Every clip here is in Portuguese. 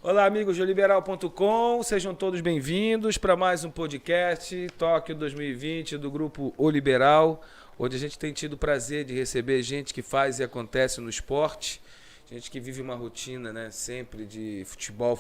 Olá, amigos do Liberal.com, sejam todos bem-vindos para mais um podcast Tóquio 2020 do grupo O Liberal, onde a gente tem tido o prazer de receber gente que faz e acontece no esporte, gente que vive uma rotina, né, sempre de futebol,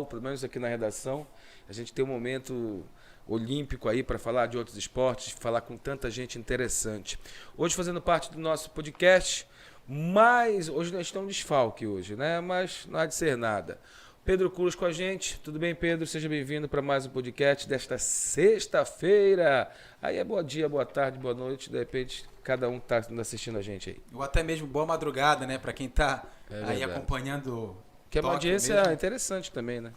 pelo menos aqui na redação. A gente tem um momento olímpico aí para falar de outros esportes, falar com tanta gente interessante. Hoje, fazendo parte do nosso podcast, mas hoje nós estamos desfalque hoje, né? Mas não há de ser nada. Pedro Cruz com a gente. Tudo bem, Pedro? Seja bem-vindo para mais um podcast desta sexta-feira. Aí é bom dia, boa tarde, boa noite. De repente, cada um está assistindo a gente aí. Ou até mesmo boa madrugada, né? Para quem está aí acompanhando. Que é uma audiência mesmo. Interessante também, né?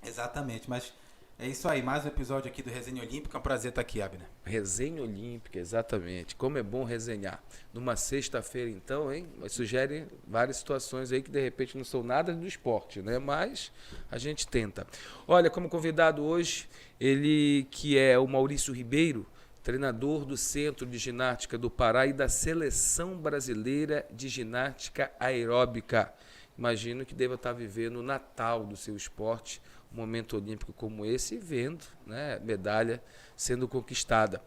Exatamente, mas é isso aí. Mais um episódio aqui do Resenha Olímpica. É um prazer estar aqui, Abner. Resenha Olímpica, exatamente. Como é bom resenhar. Numa sexta-feira, então, hein? Sugere várias situações aí que, de repente, não são nada do esporte, né? Mas a gente tenta. Olha, como convidado hoje, ele que é o Maurício Ribeiro, treinador do Centro de Ginástica do Pará e da Seleção Brasileira de Ginástica Aeróbica. Imagino que deva estar vivendo o Natal do seu esporte, um momento olímpico como esse, e vendo, né, medalha sendo conquistada.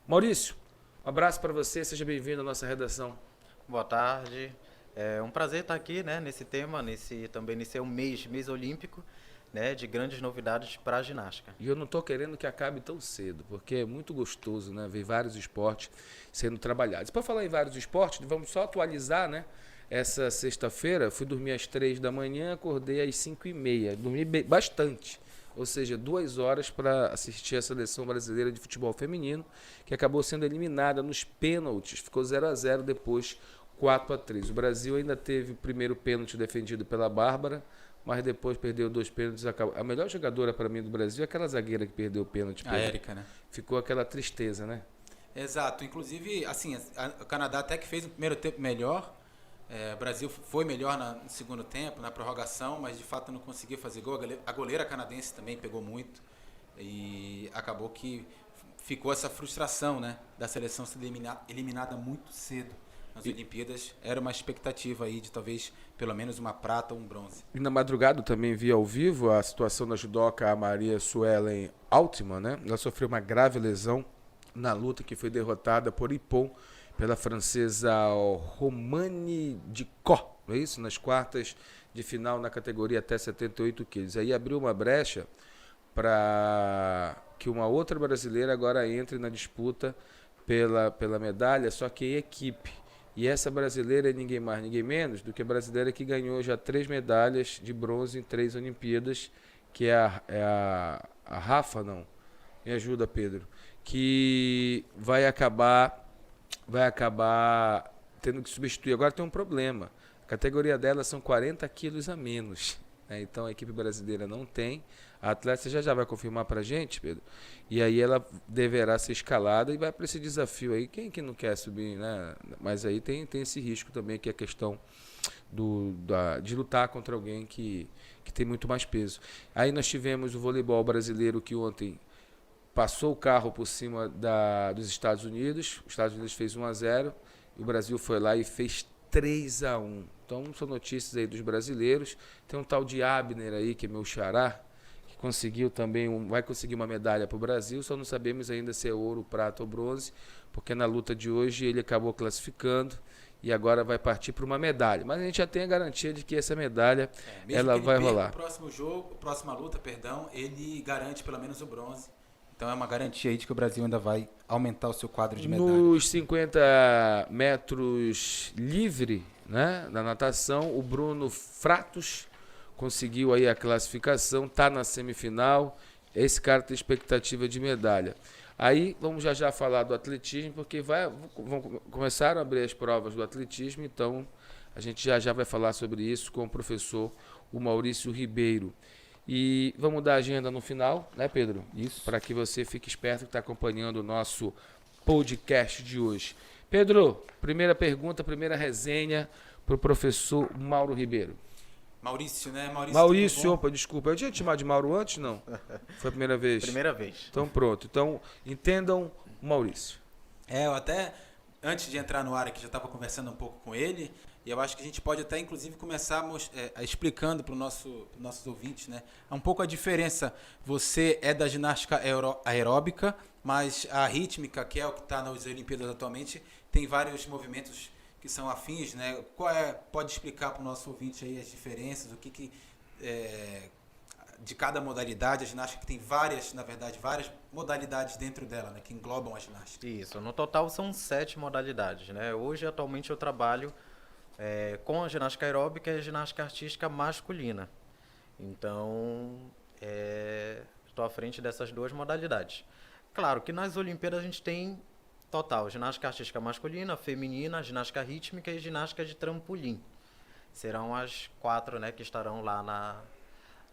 Maurício, um abraço para você, seja bem-vindo à nossa redação. Boa tarde, é um prazer estar aqui, né, nesse tema, também nesse mês olímpico, né, de grandes novidades para a ginástica. E eu não estou querendo que acabe tão cedo, porque é muito gostoso, né, ver vários esportes sendo trabalhados. Para falar em vários esportes, vamos só atualizar, né? Essa sexta-feira, fui dormir às 3 da manhã, acordei às 5h30. Dormi bastante, ou seja, 2 horas para assistir a Seleção Brasileira de Futebol Feminino, que acabou sendo eliminada nos pênaltis. Ficou 0-0, depois 4-3. O Brasil ainda teve o primeiro pênalti defendido pela Bárbara, mas depois perdeu 2 pênaltis. A melhor jogadora para mim do Brasil é aquela zagueira que perdeu o pênalti. A Érica, né? Ficou aquela tristeza, né? Exato. Inclusive, assim, o Canadá até que fez um primeiro tempo melhor. O Brasil foi melhor no segundo tempo, na prorrogação, mas de fato não conseguiu fazer gol. A goleira canadense também pegou muito e acabou que ficou essa frustração, né, da seleção ser eliminada muito cedo nas Olimpíadas. Era uma expectativa aí de talvez pelo menos uma prata ou um bronze. E na madrugada eu também vi ao vivo a situação da judoca Maria Suelen Altman, né? Ela sofreu uma grave lesão na luta, que foi derrotada por Ippon, pela francesa Romane Dicot, não é isso? Nas quartas de final na categoria até 78 quilos. Aí abriu uma brecha para que uma outra brasileira agora entre na disputa pela medalha, só que em equipe. E essa brasileira é ninguém mais, ninguém menos do que a brasileira que ganhou já 3 medalhas de bronze em 3 Olimpíadas, que é a Rafa, não? Me ajuda, Pedro. Que vai acabar tendo que substituir. Agora tem um problema. A categoria dela são 40 quilos a menos, né? Então a equipe brasileira não tem. A atleta já vai confirmar para a gente, Pedro. E aí ela deverá ser escalada e vai para esse desafio aí. Quem que não quer subir, né? Mas aí tem esse risco também, que é a questão de lutar contra alguém que tem muito mais peso. Aí nós tivemos o voleibol brasileiro, que ontem passou o carro por cima dos Estados Unidos. Os Estados Unidos fez 1-0 e o Brasil foi lá e fez 3-1. Então são notícias aí dos brasileiros. Tem um tal de Abner aí, que é meu xará, que conseguiu também, vai conseguir uma medalha para o Brasil. Só não sabemos ainda se é ouro, prata ou bronze, porque na luta de hoje ele acabou classificando e agora vai partir para uma medalha. Mas a gente já tem a garantia de que essa medalha ela vai rolar. No próximo jogo, próxima luta, ele garante pelo menos o bronze. Então é uma garantia aí de que o Brasil ainda vai aumentar o seu quadro de medalhas. Nos 50 metros livre, né, na natação, o Bruno Fratos conseguiu aí a classificação, está na semifinal. Esse cara tem expectativa de medalha. Aí vamos já falar do atletismo, porque começaram a abrir as provas do atletismo, então a gente já vai falar sobre isso com o professor o Maurício Ribeiro. E vamos dar a agenda no final, né, Pedro? Isso. Para que você fique esperto que está acompanhando o nosso podcast de hoje. Pedro, primeira pergunta, primeira resenha para o professor Mauro Ribeiro. Maurício, né? Maurício, opa, desculpa. Eu tinha te chamado de Mauro antes, não? Foi a primeira vez? Primeira vez. Então pronto. Então entendam o Maurício. Eu até, antes de entrar no ar aqui, já estava conversando um pouco com ele. E eu acho que a gente pode até, inclusive, começar explicando para os nossos ouvintes, né, um pouco a diferença. Você é da ginástica aeróbica, mas a rítmica, que é o que está nas Olimpíadas atualmente, tem vários movimentos que são afins, né? Pode explicar para o nosso ouvinte aí as diferenças, de cada modalidade, a ginástica que tem várias modalidades dentro dela, né, que englobam a ginástica. Isso, no total são 7 modalidades, né? Hoje, atualmente, eu trabalho com a ginástica aeróbica e a ginástica artística masculina. Então, estou à frente dessas 2 modalidades. Claro que nas Olimpíadas a gente tem total ginástica artística masculina, feminina, ginástica rítmica e ginástica de trampolim. Serão as 4, né, que estarão lá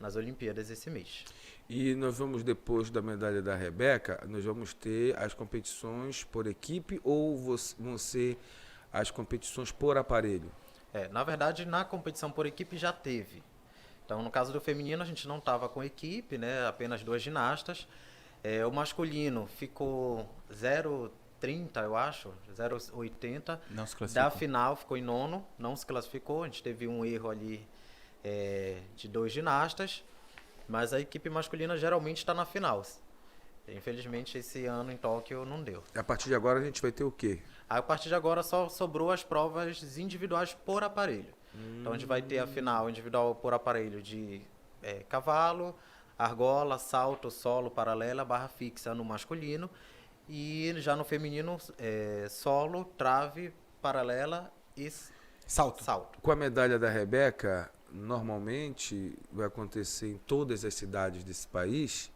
nas Olimpíadas esse mês. E nós vamos, depois da medalha da Rebeca, nós vamos ter as competições por equipe ou vão ser as competições por aparelho? Na verdade, na competição por equipe já teve. Então, no caso do feminino, a gente não estava com equipe, né, apenas 2 ginastas. O masculino ficou 0,30, eu acho, 0,80. Não se classificou. Da final ficou em 9º, não se classificou. A gente teve um erro ali de 2 ginastas, mas a equipe masculina geralmente está na final. Infelizmente, esse ano em Tóquio não deu. A partir de agora a gente vai ter o quê? A partir de agora só sobrou as provas individuais por aparelho. Então a gente vai ter a final individual por aparelho de cavalo, argola, salto, solo, paralela, barra fixa no masculino. E já no feminino, solo, trave, paralela e salto. Com a medalha da Rebeca, normalmente vai acontecer em todas as cidades desse país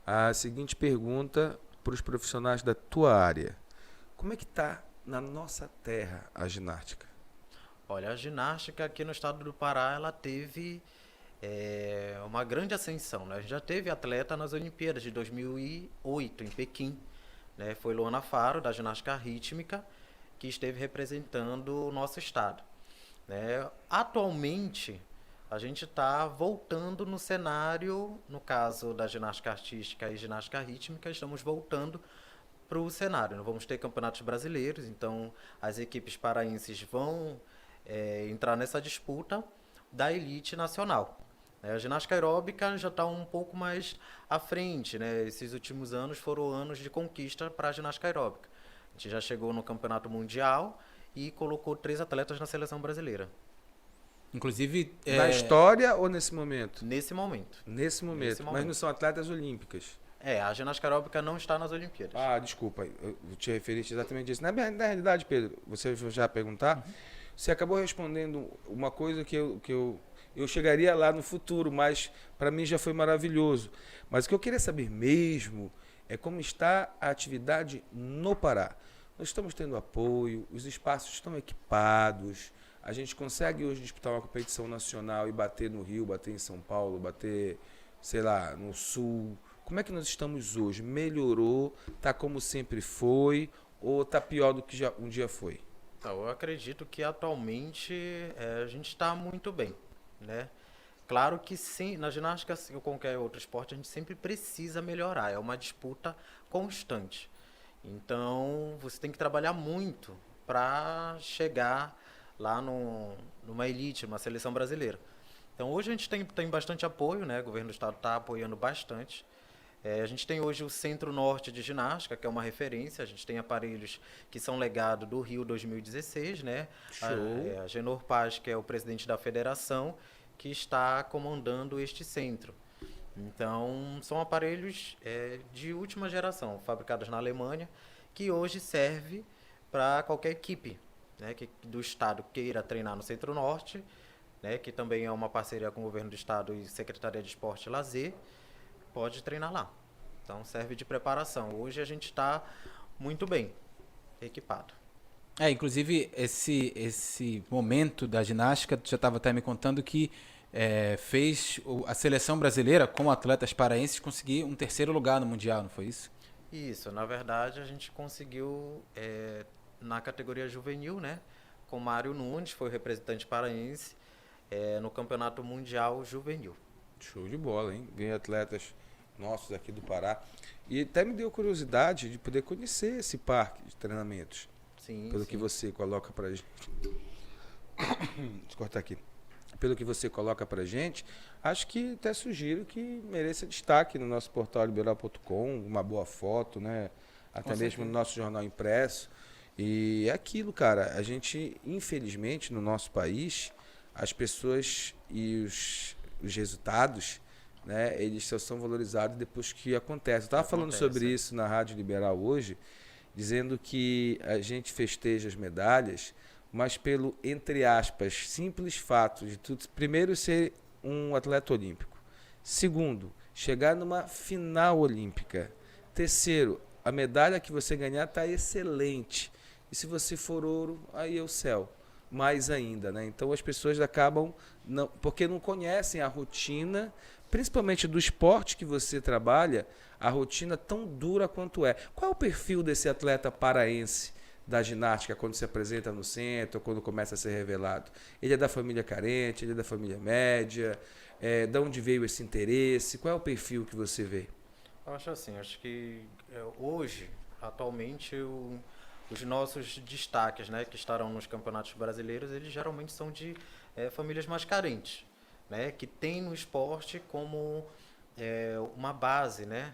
a seguinte pergunta para os profissionais da tua área. Como é que está na nossa terra a ginástica? Olha, a ginástica aqui no estado do Pará, ela teve uma grande ascensão, né? A gente já teve atleta nas Olimpíadas de 2008 em Pequim, né? Foi Luana Faro, da ginástica rítmica, que esteve representando o nosso estado, né? Atualmente, a gente está voltando no cenário, no caso da ginástica artística e ginástica rítmica, estamos voltando para o cenário. Vamos ter campeonatos brasileiros, então as equipes paraenses vão entrar nessa disputa da elite nacional. A ginástica aeróbica já está um pouco mais à frente, né? Esses últimos anos foram anos de conquista para a ginástica aeróbica. A gente já chegou no campeonato mundial e colocou 3 atletas na seleção brasileira. Inclusive... Na história ou nesse momento? Nesse momento. Nesse momento, mas não são atletas olímpicas. A ginástica aeróbica não está nas Olimpíadas. Ah, desculpa, eu te referi exatamente a isso. Na realidade, Pedro, você já perguntar, você acabou respondendo uma coisa que eu chegaria lá no futuro, mas para mim já foi maravilhoso. Mas o que eu queria saber mesmo é como está a atividade no Pará. Nós estamos tendo apoio, os espaços estão equipados, a gente consegue hoje disputar uma competição nacional e bater no Rio, bater em São Paulo, bater, sei lá, no Sul. Como é que nós estamos hoje? Melhorou? Está como sempre foi? Ou está pior do que um dia foi? Eu acredito que atualmente a gente está muito bem, né? Claro que sim, na ginástica, assim, ou qualquer outro esporte, a gente sempre precisa melhorar. É uma disputa constante. Então, você tem que trabalhar muito para chegar lá numa elite, uma seleção brasileira. Então, hoje a gente tem bastante apoio, né? O governo do estado está apoiando bastante. A gente tem hoje o Centro-Norte de Ginástica, que é uma referência. A gente tem aparelhos que são legado do Rio 2016, né? A Genor Paz, que é o presidente da federação, que está comandando este centro. Então, são aparelhos de última geração, fabricados na Alemanha, que hoje serve para qualquer equipe, né, que do estado queira treinar no Centro-Norte, né, que também é uma parceria com o governo do estado e Secretaria de Esporte e Lazer, pode treinar lá. Então, serve de preparação. Hoje a gente está muito bem equipado. Inclusive, esse momento da ginástica, tu já estava até me contando que fez a seleção brasileira, com atletas paraenses, conseguir um 3º lugar no Mundial, não foi isso? Isso, na verdade a gente conseguiu na categoria juvenil, né? Com Mário Nunes, foi o representante paraense no Campeonato Mundial Juvenil. Show de bola, hein? Ganhei atletas nossos aqui do Pará. E até me deu curiosidade de poder conhecer esse parque de treinamentos. Sim, pelo sim. que você coloca pra gente. Deixa eu cortar aqui. Pelo que você coloca pra gente, acho que até sugiro que mereça destaque no nosso portal liberal.com, uma boa foto, né? Até Com mesmo certeza. no nosso jornal impresso. E é aquilo, cara, a gente, infelizmente, no nosso país, as pessoas e os resultados, né, eles só são valorizados depois que acontece. Eu estava falando sobre isso na Rádio Liberal hoje, dizendo que a gente festeja as medalhas, mas pelo, entre aspas, simples fato de tudo, primeiro ser um atleta olímpico, segundo, chegar numa final olímpica, terceiro, a medalha que você ganhar está excelente, e se você for ouro, aí é o céu, mais ainda, né? Então as pessoas acabam, não, porque não conhecem a rotina, principalmente do esporte que você trabalha, a rotina tão dura quanto é. Qual é o perfil desse atleta paraense da ginástica quando se apresenta no centro, quando começa a ser revelado? Ele é da família carente, ele é da família média, de onde veio esse interesse? Qual é o perfil que você vê? Eu acho assim, acho que hoje, atualmente, os nossos destaques, né, que estarão nos campeonatos brasileiros, eles geralmente são de famílias mais carentes, né, que tem no esporte como uma base, né,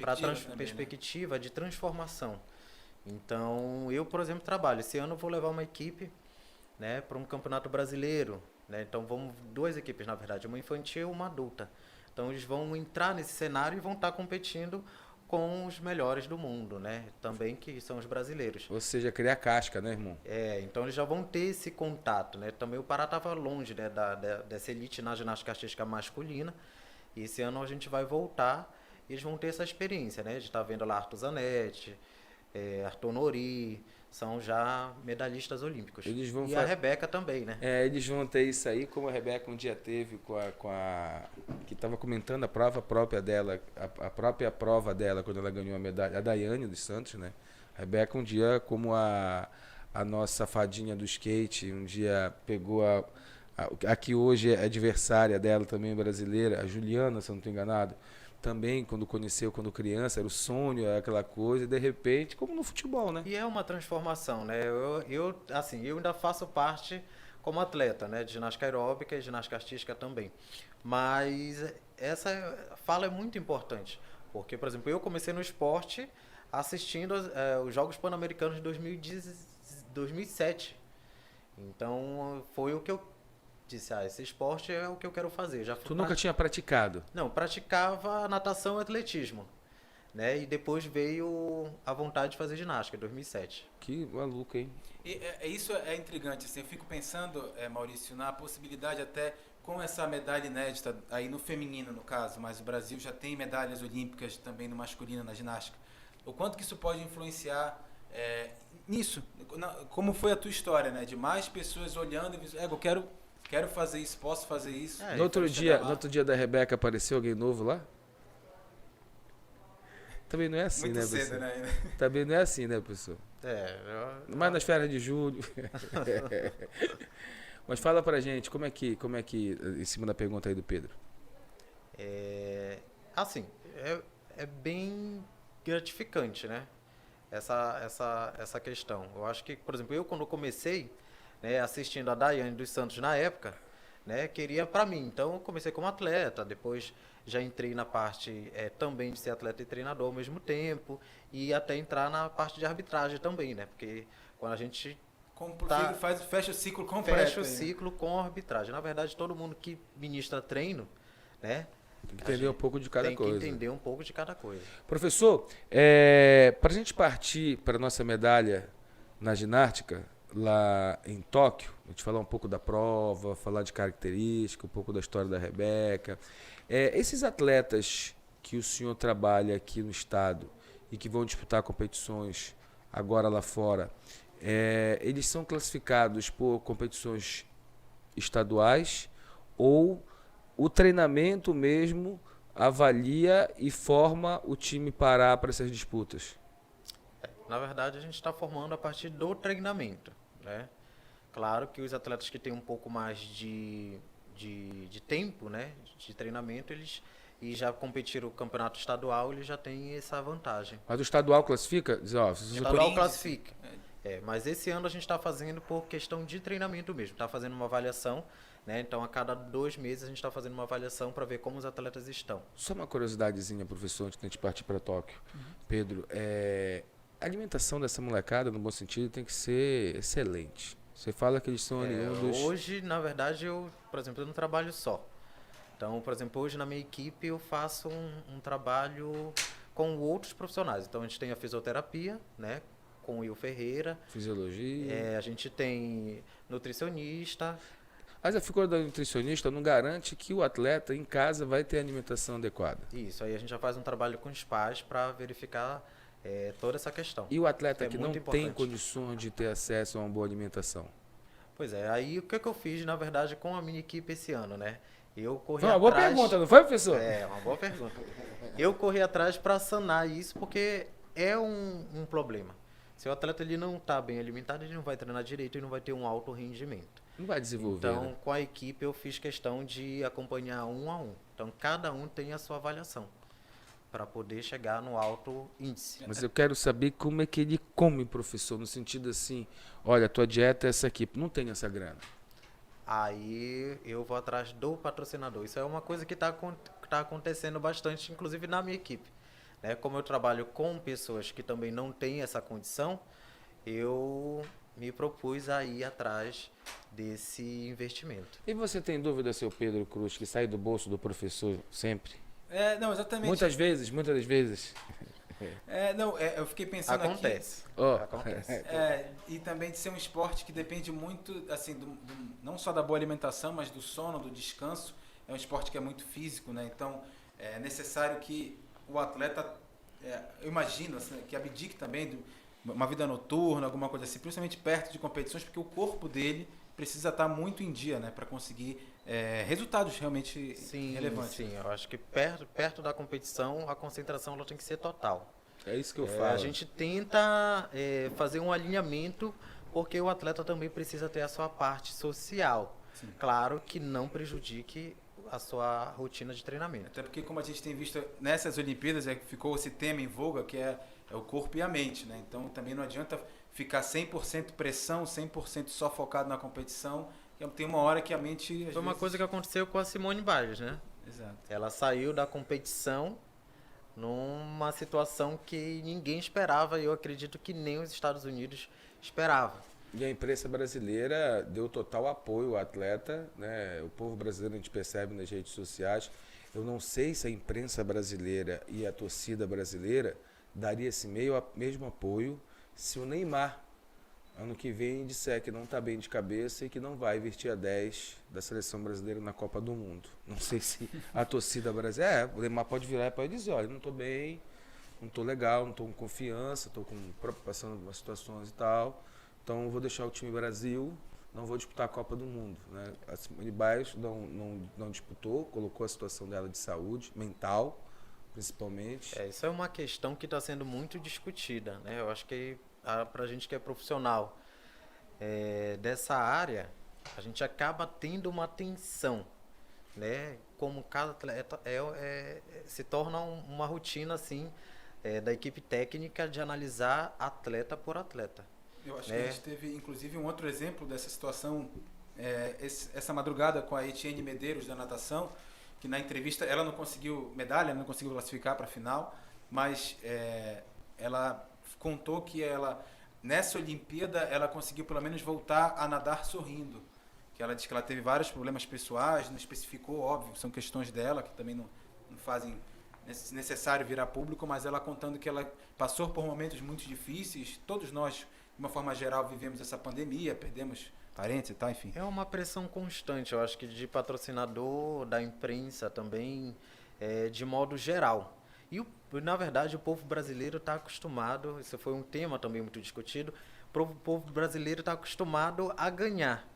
para perspectiva de transformação. Então, eu, por exemplo, trabalho. Esse ano eu vou levar uma equipe, né, para um campeonato brasileiro, né, então vamos duas equipes, na verdade, uma infantil e uma adulta. Então, eles vão entrar nesse cenário e vão estar competindo com os melhores do mundo, né? Também que são os brasileiros. Ou seja, criar casca, né, irmão? Então eles já vão ter esse contato, né? Também o Pará estava longe, né, dessa elite na ginástica artística masculina. E esse ano a gente vai voltar e eles vão ter essa experiência, né? De estar vendo lá Arthur Zanetti, Arthur Nori, são já medalhistas olímpicos. Eles vão e a Rebeca também, né? Eles vão ter isso aí, como a Rebeca um dia teve que estava comentando a prova própria dela, a própria prova dela, quando ela ganhou a medalha, a Daiane dos Santos, né? A Rebeca um dia, como a nossa fadinha do skate, um dia pegou a que hoje é adversária dela também, brasileira, a Juliana, se eu não estou enganado, também, quando conheceu, quando criança, era o sonho, era aquela coisa, e de repente, como no futebol, né? E é uma transformação, né? Eu ainda faço parte como atleta, né? De ginástica aeróbica e ginástica artística também. Mas essa fala é muito importante, porque, por exemplo, eu comecei no esporte assistindo os Jogos Pan-Americanos de 2007. Então, foi o que eu disse, esse esporte é o que eu quero fazer. Tu nunca tinha praticado? Não, praticava natação e atletismo, né? E depois veio a vontade de fazer ginástica, em 2007. Que maluco, hein? E isso é intrigante, assim, eu fico pensando, Maurício, na possibilidade até com essa medalha inédita, aí no feminino no caso, mas o Brasil já tem medalhas olímpicas também no masculino, na ginástica. O quanto que isso pode influenciar nisso? Como foi a tua história, né? De mais pessoas olhando e dizendo, eu quero fazer isso, posso fazer isso. No outro dia da Rebeca apareceu alguém novo lá? Também não é assim, muito né, cedo, pessoal? né? Também não é assim, né, pessoal? Mas nas férias de julho. Mas fala pra gente, como é que, em cima da pergunta aí do Pedro? Assim, é bem gratificante, né? Essa questão. Eu acho que, por exemplo, eu quando comecei, né, assistindo a Daiane dos Santos na época, né, queria para mim. Então eu comecei como atleta, depois já entrei na parte também de ser atleta e treinador ao mesmo tempo, e até entrar na parte de arbitragem também, né? Porque quando a gente fecha o ciclo completo. Fecha o ciclo com a arbitragem. Na verdade, todo mundo que ministra treino, né? Tem que entender um pouco de cada coisa. Tem que entender um pouco de cada coisa. Professor, para a gente partir para a nossa medalha na ginástica, lá em Tóquio, a gente falar um pouco da prova, falar de característica, um pouco da história da Rebeca. Esses atletas que o senhor trabalha aqui no estado e que vão disputar competições agora lá fora, eles são classificados por competições estaduais ou o treinamento mesmo avalia e forma o time para essas disputas? Na verdade, a gente está formando a partir do treinamento, né? Claro que os atletas que têm um pouco mais de tempo, né, de treinamento, e já competiram o campeonato estadual, eles já têm essa vantagem. Mas o estadual classifica? Diz, O estadual classifica. Mas esse ano a gente está fazendo por questão de treinamento mesmo, está fazendo uma avaliação, né? Então a cada 2 meses a gente está fazendo uma avaliação para ver como os atletas estão. Só uma curiosidadezinha, professor, antes de a gente partir para Tóquio. Pedro, a alimentação dessa molecada, no bom sentido, tem que ser excelente. Você fala que eles são oriundos... Hoje, na verdade, por exemplo, eu não trabalho só. Então, por exemplo, hoje na minha equipe eu faço um trabalho com outros profissionais. Então a gente tem a fisioterapia, né? Com o Will Ferreira. Fisiologia. A gente tem nutricionista. Mas a figura da nutricionista não garante que o atleta em casa vai ter alimentação adequada. Isso, aí a gente já faz um trabalho com os pais para verificar toda essa questão. E o atleta que não muito tem importante. condições de ter acesso a uma boa alimentação? Pois é, aí o que eu fiz, na verdade, com a minha equipe esse ano, né? Eu corri Foi uma boa atrás... pergunta, não foi, professor? Uma boa pergunta. Eu corri atrás para sanar isso porque é um problema. Se o atleta ele não está bem alimentado, ele não vai treinar direito e não vai ter um alto rendimento. Não vai desenvolver, Então, né? com a equipe, eu fiz questão de acompanhar um a um. Então, cada um tem a sua avaliação para poder chegar no alto índice. Mas eu quero saber como é que ele come, professor, no sentido assim, olha, a tua dieta é essa aqui, não tem essa grana. Aí eu vou atrás do patrocinador. Isso é uma coisa que está acontecendo bastante, inclusive na minha equipe. Né? Como eu trabalho com pessoas que também não têm essa condição, eu me propus a ir atrás desse investimento. E você tem dúvida, seu Pedro Cruz, que sai do bolso do professor sempre? Não, exatamente. Muitas das vezes. Eu fiquei pensando Acontece. Acontece. E também de ser um esporte que depende muito, assim, não só da boa alimentação, mas do sono, do descanso. É um esporte que é muito físico, né? Então, é necessário que o atleta, eu imagino, assim, que abdique também de uma vida noturna, alguma coisa assim, principalmente perto de competições, porque o corpo dele precisa estar muito em dia, né? Para conseguir resultados realmente relevantes. Sim, eu acho que perto da competição, a concentração ela tem que ser total. É isso que eu falo. A gente tenta fazer um alinhamento, porque o atleta também precisa ter a sua parte social. Sim. Claro que não prejudique a sua rotina de treinamento. Até porque, como a gente tem visto nessas Olimpíadas, ficou esse tema em voga, que é o corpo e a mente, né? Então, também não adianta ficar 100% pressão, 100% só focado na competição. Tem uma hora que a mente... Foi uma coisa que aconteceu com a Simone Biles, né? Exato. Ela saiu da competição numa situação que ninguém esperava, e eu acredito que nem os Estados Unidos esperavam. E a imprensa brasileira deu total apoio ao atleta, né? O povo brasileiro a gente percebe nas redes sociais. Eu não sei se a imprensa brasileira e a torcida brasileira daria esse mesmo apoio se o Neymar, ano que vem, disser que não está bem de cabeça e que não vai vestir a 10 da seleção brasileira na Copa do Mundo. Não sei se a torcida brasileira... o Neymar pode virar e pode dizer, olha, não estou bem, não estou legal, não estou com confiança, estou passando por situações e tal. Então, eu vou deixar o time Brasil, não vou disputar a Copa do Mundo. Né? A Simone Biles não disputou, colocou a situação dela de saúde, mental, principalmente. Isso é uma questão que está sendo muito discutida, né? Eu acho que para a gente que é profissional dessa área, a gente acaba tendo uma tensão, né? Como cada atleta se torna uma rotina assim da equipe técnica de analisar atleta por atleta. Eu acho que a gente teve, inclusive, um outro exemplo dessa situação essa madrugada com a Etienne Medeiros da natação, que na entrevista ela não conseguiu medalha, não conseguiu classificar para a final, mas ela contou que nessa Olimpíada ela conseguiu pelo menos voltar a nadar sorrindo. Que ela disse que ela teve vários problemas pessoais, não especificou, óbvio, são questões dela que também não fazem necessário virar público, mas ela contando que ela passou por momentos muito difíceis. Todos nós, de uma forma geral, vivemos essa pandemia, perdemos parentes e tal, enfim. É uma pressão constante, eu acho que de patrocinador, da imprensa também, de modo geral. E, na verdade, o povo brasileiro está acostumado, isso foi um tema também muito discutido, o povo brasileiro está acostumado a ganhar.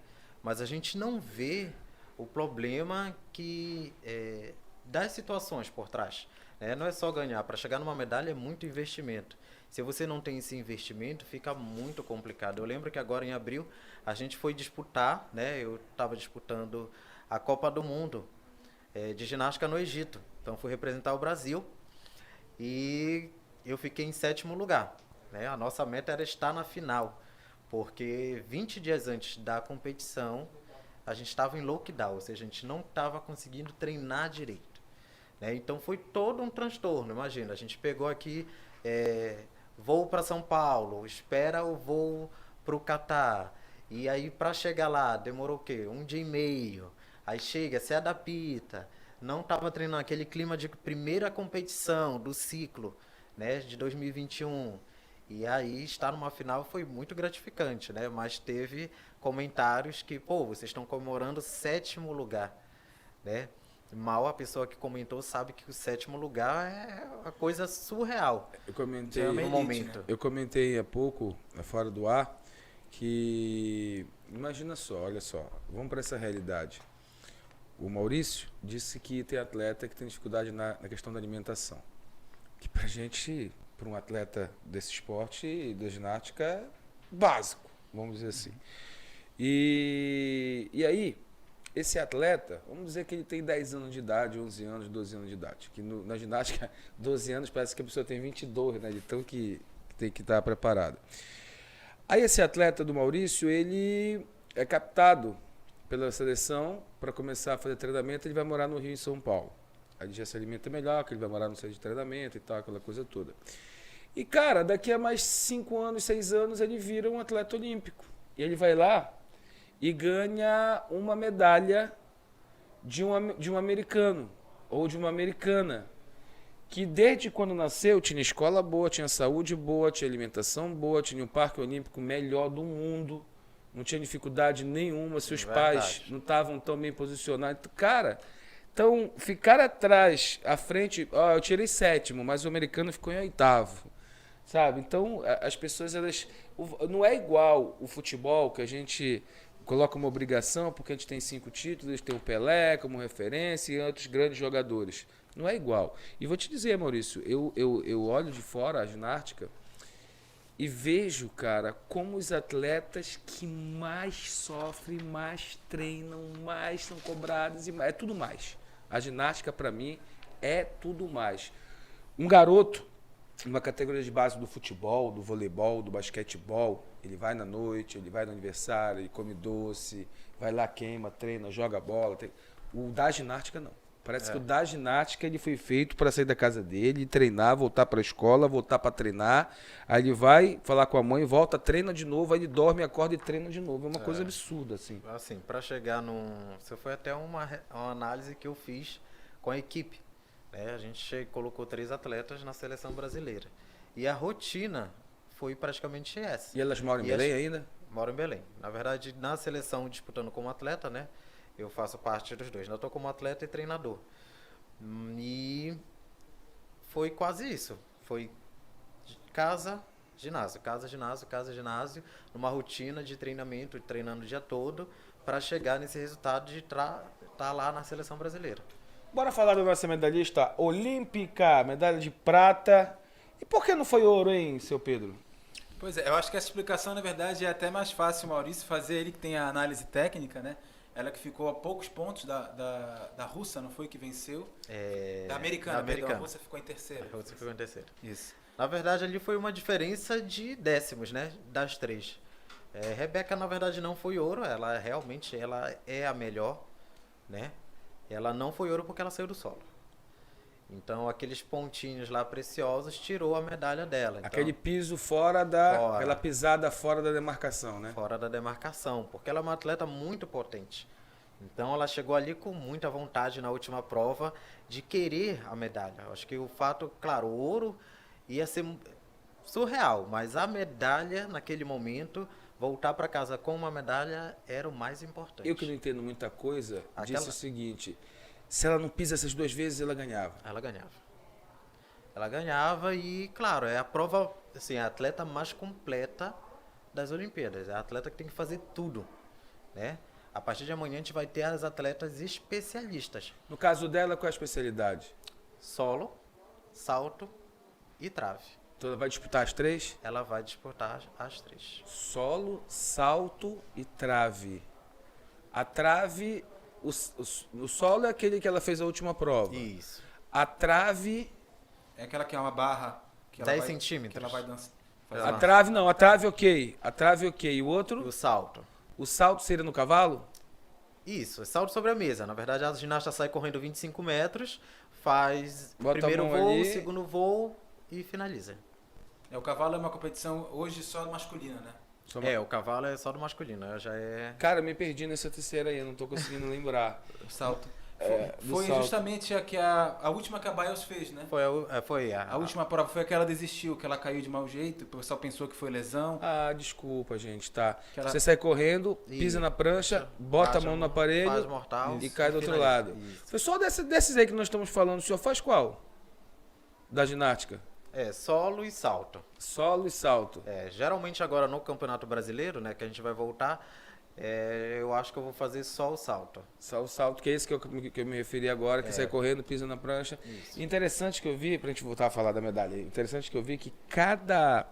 Mas a gente não vê o problema das situações por trás. Não é só ganhar, para chegar numa medalha é muito investimento. Se você não tem esse investimento, fica muito complicado. Eu lembro que agora em abril a gente foi disputar, eu estava disputando a Copa do Mundo de ginástica no Egito. Então fui representar o Brasil e eu fiquei em 7º lugar. A nossa meta era estar na final. porque 20 dias antes da competição, a gente estava em lockdown, ou seja, a gente não estava conseguindo treinar direito. Né? Então foi todo um transtorno, imagina, a gente pegou aqui voo para São Paulo, espera o voo para o Catar, e aí para chegar lá demorou o quê? 1 dia e meio, aí chega, se adapta, não estava treinando aquele clima de primeira competição do ciclo, né, de 2021, e aí estar numa final foi muito gratificante, né, mas teve comentários que, pô, vocês estão comemorando o 7º lugar, né, mal a pessoa que comentou sabe que o 7º lugar é uma coisa surreal. Eu comentei, no momento. Eu comentei há pouco, fora do ar, que imagina só, olha só, vamos para essa realidade. O Maurício disse que tem atleta que tem dificuldade na questão da alimentação. Que pra gente, para um atleta desse esporte, da ginástica, é básico, vamos dizer assim. E aí, esse atleta, vamos dizer que ele tem 10 anos de idade, 11 anos, 12 anos de idade. Que na ginástica, 12 anos parece que a pessoa tem 22, né? De tão que tem que estar preparado. Aí esse atleta do Maurício, ele é captado pela seleção para começar a fazer treinamento. Ele vai morar no Rio, em São Paulo. Aí ele já se alimenta melhor, que ele vai morar no centro de treinamento e tal, aquela coisa toda. E, cara, daqui a mais 5 anos, 6 anos, ele vira um atleta olímpico. E ele vai lá e ganha uma medalha de um americano ou de uma americana que desde quando nasceu tinha escola boa, tinha saúde boa, tinha alimentação boa, tinha um parque olímpico melhor do mundo, não tinha dificuldade nenhuma, seus pais não estavam tão bem posicionados. Cara, então ficar atrás, à frente, eu tirei 7º, mas o americano ficou em 8º, sabe? Então as pessoas, elas, não é igual o futebol que a gente coloca uma obrigação porque a gente tem 5 títulos, tem o Pelé como referência e outros grandes jogadores. Não é igual. E vou te dizer, Maurício, eu olho de fora a ginástica e vejo, cara, como os atletas que mais sofrem, mais treinam, mais são cobrados, é tudo mais. A ginástica, para mim, é tudo mais. Um garoto, numa categoria de base do futebol, do voleibol, do basquetebol, ele vai na noite, ele vai no aniversário, ele come doce, vai lá, queima, treina, joga bola. O da ginástica, não. Parece que o da ginástica ele foi feito para sair da casa dele, treinar, voltar para a escola, voltar para treinar. Aí ele vai falar com a mãe, volta, treina de novo, aí ele dorme, acorda e treina de novo. É uma coisa absurda, assim. Assim, para chegar num... Isso foi até uma análise que eu fiz com a equipe. Né? A gente colocou 3 atletas na seleção brasileira. E a rotina foi praticamente essa. E elas moram em Belém ainda? Moram em Belém. Na verdade, na seleção, disputando como atleta, né? Eu faço parte dos dois. Eu estou como atleta e treinador. E foi quase isso. Foi casa, ginásio, casa, ginásio, casa, ginásio, numa rotina de treinamento, treinando o dia todo, para chegar nesse resultado de estar lá na seleção brasileira. Bora falar da nossa medalhista olímpica, medalha de prata. E por que não foi ouro, hein, seu Pedro? Pois é, eu acho que essa explicação, na verdade, é até mais fácil, Maurício, fazer, ele que tem a análise técnica, né? Ela que ficou a poucos pontos da russa, não foi que venceu? Da americana, perdão, a russa ficou em terceiro. A russa ficou em terceiro. Isso. Na verdade, ali foi uma diferença de décimos, né? Das 3. Rebeca, na verdade, não foi ouro. Ela realmente é a melhor, né? Ela não foi ouro porque ela saiu do solo. Então, aqueles pontinhos lá preciosos tirou a medalha dela. Então, aquele piso aquela pisada fora da demarcação, né? Fora da demarcação, porque ela é uma atleta muito potente. Então, ela chegou ali com muita vontade na última prova de querer a medalha. Eu acho que o fato, claro, o ouro ia ser surreal, mas a medalha, naquele momento, voltar para casa com uma medalha era o mais importante. Eu que não entendo muita coisa, disse o seguinte: se ela não pisa essas 2 vezes, ela ganhava. Ela ganhava. Ela ganhava e, claro, é a prova, assim, a atleta mais completa das Olimpíadas. É a atleta que tem que fazer tudo, né? A partir de amanhã a gente vai ter as atletas especialistas. No caso dela, qual é a especialidade? Solo, salto e trave. Então ela vai disputar as 3? Ela vai disputar as 3. Solo, salto e trave. A trave, o solo é aquele que ela fez a última prova. Isso. A trave... É aquela que é uma barra... Que 10 ela centímetros. Que ela vai Fazer A uma- trave não, a trave ok. A trave ok. E o outro, O salto. o salto seria no cavalo? Isso, é salto sobre a mesa. Na verdade, a ginasta sai correndo 25 metros, faz Bota a primeiro mão voo, ali. segundo voo e finaliza. O cavalo é uma competição hoje só masculina, né? Só O cavalo é só do masculino, já é... Cara, me perdi nessa terceira aí, eu não tô conseguindo lembrar. O salto. do Foi salto. justamente a última que a Biles fez, né? Foi A última prova foi a que ela desistiu, que ela caiu de mau jeito, o pessoal pensou que foi lesão. Ah, desculpa, gente, tá. Que ela- Você sai correndo, pisa Isso. na prancha, bota a Baixa mão no faz aparelho mortal e cai do outro finaliza. lado. Isso. Foi só desses aí que nós estamos falando. O senhor faz qual? Da ginástica? Solo e salto. Solo e salto. Geralmente agora no Campeonato Brasileiro, né, que a gente vai voltar, eu acho que eu vou fazer só o salto. Só o salto, que é esse que eu me referi agora, que sai correndo, pisa na prancha. Isso. Interessante que eu vi, pra gente voltar a falar da medalha, interessante que eu vi que cada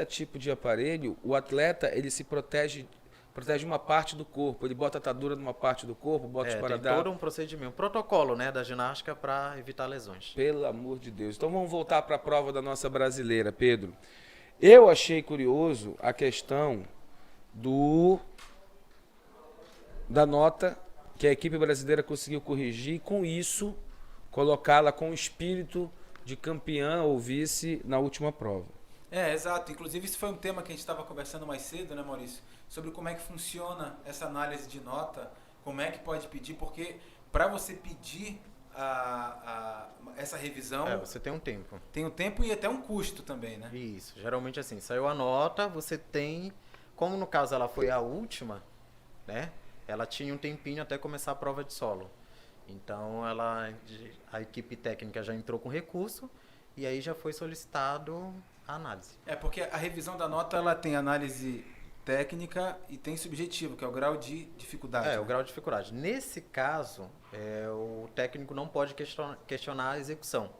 tipo de aparelho, o atleta, ele se protege uma parte do corpo. Ele bota a atadura numa parte do corpo, bota os Tem esparadrapos. todo um procedimento, um protocolo, né, da ginástica para evitar lesões. Pelo amor de Deus. Então vamos voltar para a prova da nossa brasileira, Pedro. Eu achei curioso a questão da nota que a equipe brasileira conseguiu corrigir e com isso colocá-la com o espírito de campeã ou vice na última prova. Exato. Inclusive, isso foi um tema que a gente estava conversando mais cedo, né, Maurício? Sobre como é que funciona essa análise de nota, como é que pode pedir, porque para você pedir essa revisão, Você tem um tempo. tem um tempo e até um custo também, né? Isso, geralmente assim, saiu a nota, você tem, como no caso ela foi a última, né? Ela tinha um tempinho até começar a prova de solo. Então a equipe técnica já entrou com recurso e aí já foi solicitado a análise. Porque a revisão da nota, ela tem análise técnica e tem subjetivo, que é o grau de dificuldade. O né? grau de dificuldade. Nesse caso, o técnico não pode questionar a execução.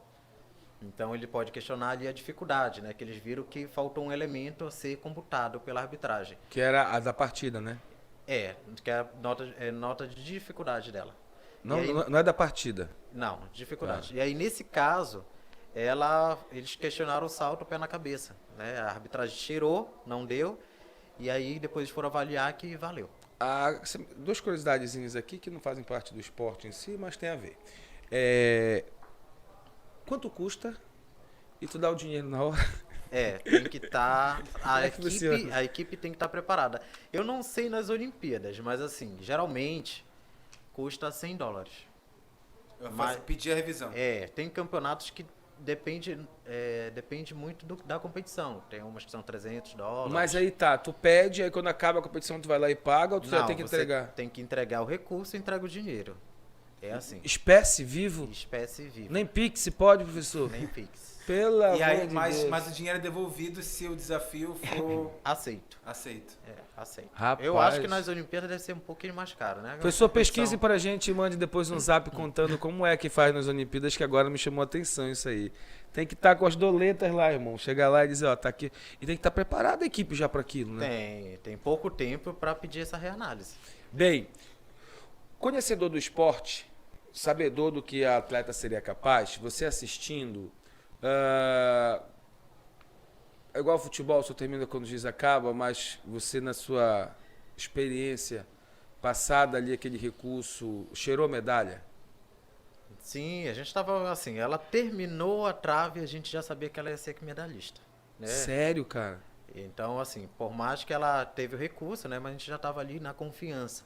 Então ele pode questionar ali a dificuldade, né? Que eles viram que faltou um elemento a ser computado pela arbitragem. Que era a da partida, né? Que é a nota de dificuldade dela. Não, E aí- não é da partida. Não, dificuldade. E aí, nesse caso, eles questionaram o salto pé na cabeça. Né? A arbitragem tirou, não deu, e aí depois eles foram avaliar que valeu. Duas curiosidadezinhas aqui que não fazem parte do esporte em si, mas tem a ver. Quanto custa? E tu dá o dinheiro na hora? Tem que estar. Como é que funciona? A equipe tem que estar preparada. Eu não sei nas Olimpíadas, mas assim, geralmente custa $100. Mas- Pedir a revisão. Tem campeonatos que depende muito da competição. Tem umas que são $300. Mas aí tá, tu pede, aí quando acaba a competição tu vai lá e paga ou tu já Não, tem que você entregar? tem que entregar o recurso e entrega o dinheiro. É assim. Espécie vivo? Espécie viva. Nem Pix pode, professor? Nem Pix. Pelo E aí, amor de mas Deus. o dinheiro é devolvido se o desafio for Aceito. aceito. Aceito. Rapaz. Eu acho que nas Olimpíadas deve ser um pouquinho mais caro, né? Professor, Competição- pesquise pra gente e mande depois um zap contando como é que faz nas Olimpíadas, que agora me chamou a atenção isso aí. Tem que estar com as doletas lá, irmão. Chegar lá e dizer, ó, tá aqui. E tem que estar preparada a equipe já para aquilo, né? Tem pouco tempo para pedir essa reanálise. Bem, conhecedor do esporte, sabedor do que a atleta seria capaz, você assistindo, é igual ao futebol, só termina quando o juiz acaba, mas você na sua experiência passada ali aquele recurso, cheirou medalha? Sim, a gente estava assim, ela terminou a trave e a gente já sabia que ela ia ser medalhista. Né? Sério, cara? Então, assim, por mais que ela teve o recurso, né, mas a gente já estava ali na confiança.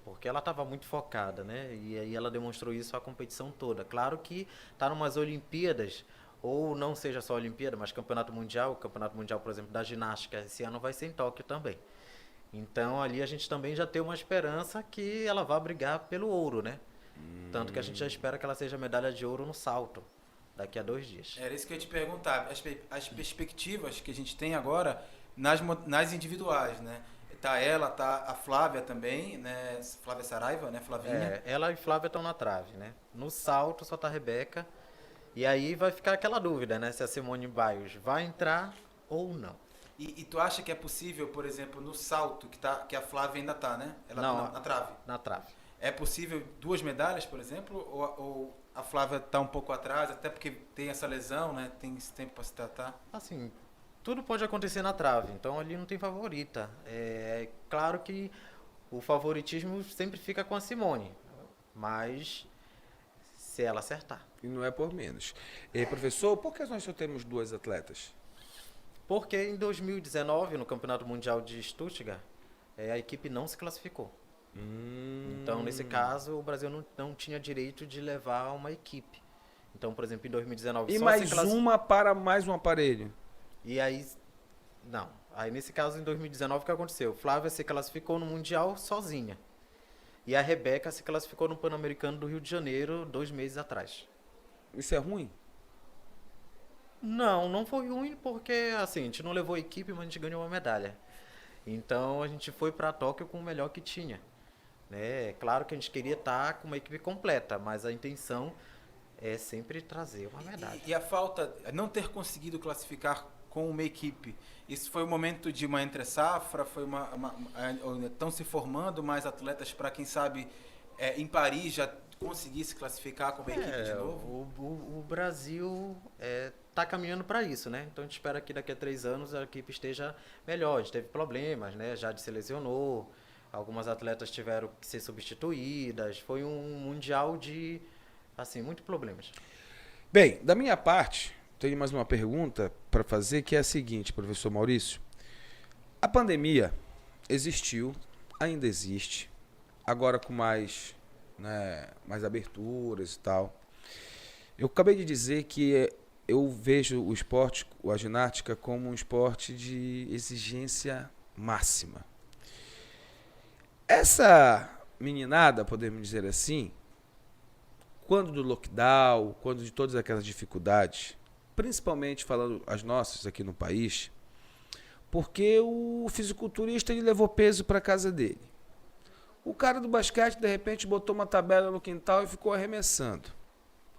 Porque ela estava muito focada, né? E aí ela demonstrou isso a competição toda. Claro que tá numas Olimpíadas, ou não seja só Olimpíada, mas Campeonato Mundial. O Campeonato Mundial, por exemplo, da ginástica, esse ano vai ser em Tóquio também. Então ali a gente também já tem uma esperança que ela vá brigar pelo ouro, né? Tanto que a gente já espera que ela seja medalha de ouro no salto, daqui a 2 dias. Era isso que eu ia te perguntar. As perspectivas que a gente tem agora nas individuais, né? Tá a Flávia também, né? Flávia Saraiva, né? Flavinha. Ela e Flávia estão na trave, né? No salto só tá a Rebeca. E aí vai ficar aquela dúvida, né? Se a Simone Biles vai entrar ou não. E tu acha que é possível, por exemplo, no salto, que a Flávia ainda tá, né? Ela Não, tá na trave. Na trave. É possível 2 medalhas, por exemplo? Ou a Flávia tá um pouco atrás, até porque tem essa lesão, né? Tem esse tempo para se tratar? Assim, Tudo pode acontecer na trave, então ali não tem favorita. É claro que o favoritismo sempre fica com a Simone, mas se ela acertar. E não é por menos. E, professor, por que nós só temos duas atletas? Porque em 2019, no Campeonato Mundial de Stuttgart, a equipe não se classificou. Então, nesse caso, o Brasil não tinha direito de levar uma equipe. Então, por exemplo, em 2019... E só mais se uma para mais um aparelho. E aí, não. Aí, nesse caso, em 2019, o que aconteceu? Flávia se classificou no Mundial sozinha. E a Rebeca se classificou no Pan-Americano do Rio de Janeiro 2 meses atrás. Isso é ruim? Não foi ruim porque, assim, a gente não levou a equipe, mas a gente ganhou uma medalha. Então, a gente foi para Tóquio com o melhor que tinha. Né? Claro que a gente queria estar com uma equipe completa, mas a intenção é sempre trazer uma medalha. E a falta, não ter conseguido classificar com uma equipe, isso foi um momento de uma entre-safra, foi estão se formando mais atletas para, quem sabe, em Paris já conseguir se classificar com uma equipe de novo? O Brasil está caminhando para isso, né? Então a gente espera que daqui a 3 anos a equipe esteja melhor. A gente teve problemas, né? Jade se lesionou, algumas atletas tiveram que ser substituídas. Foi um mundial de, assim, muitos problemas. Bem, da minha parte, tenho mais uma pergunta para fazer, que é a seguinte, professor Maurício. A pandemia existiu, ainda existe, agora com mais aberturas e tal. Eu acabei de dizer que eu vejo o esporte, a ginástica, como um esporte de exigência máxima. Essa meninada, podemos dizer assim, quando do lockdown, quando de todas aquelas dificuldades, principalmente falando as nossas aqui no país, porque o fisiculturista ele levou peso para casa dele. O cara do basquete, de repente, botou uma tabela no quintal e ficou arremessando.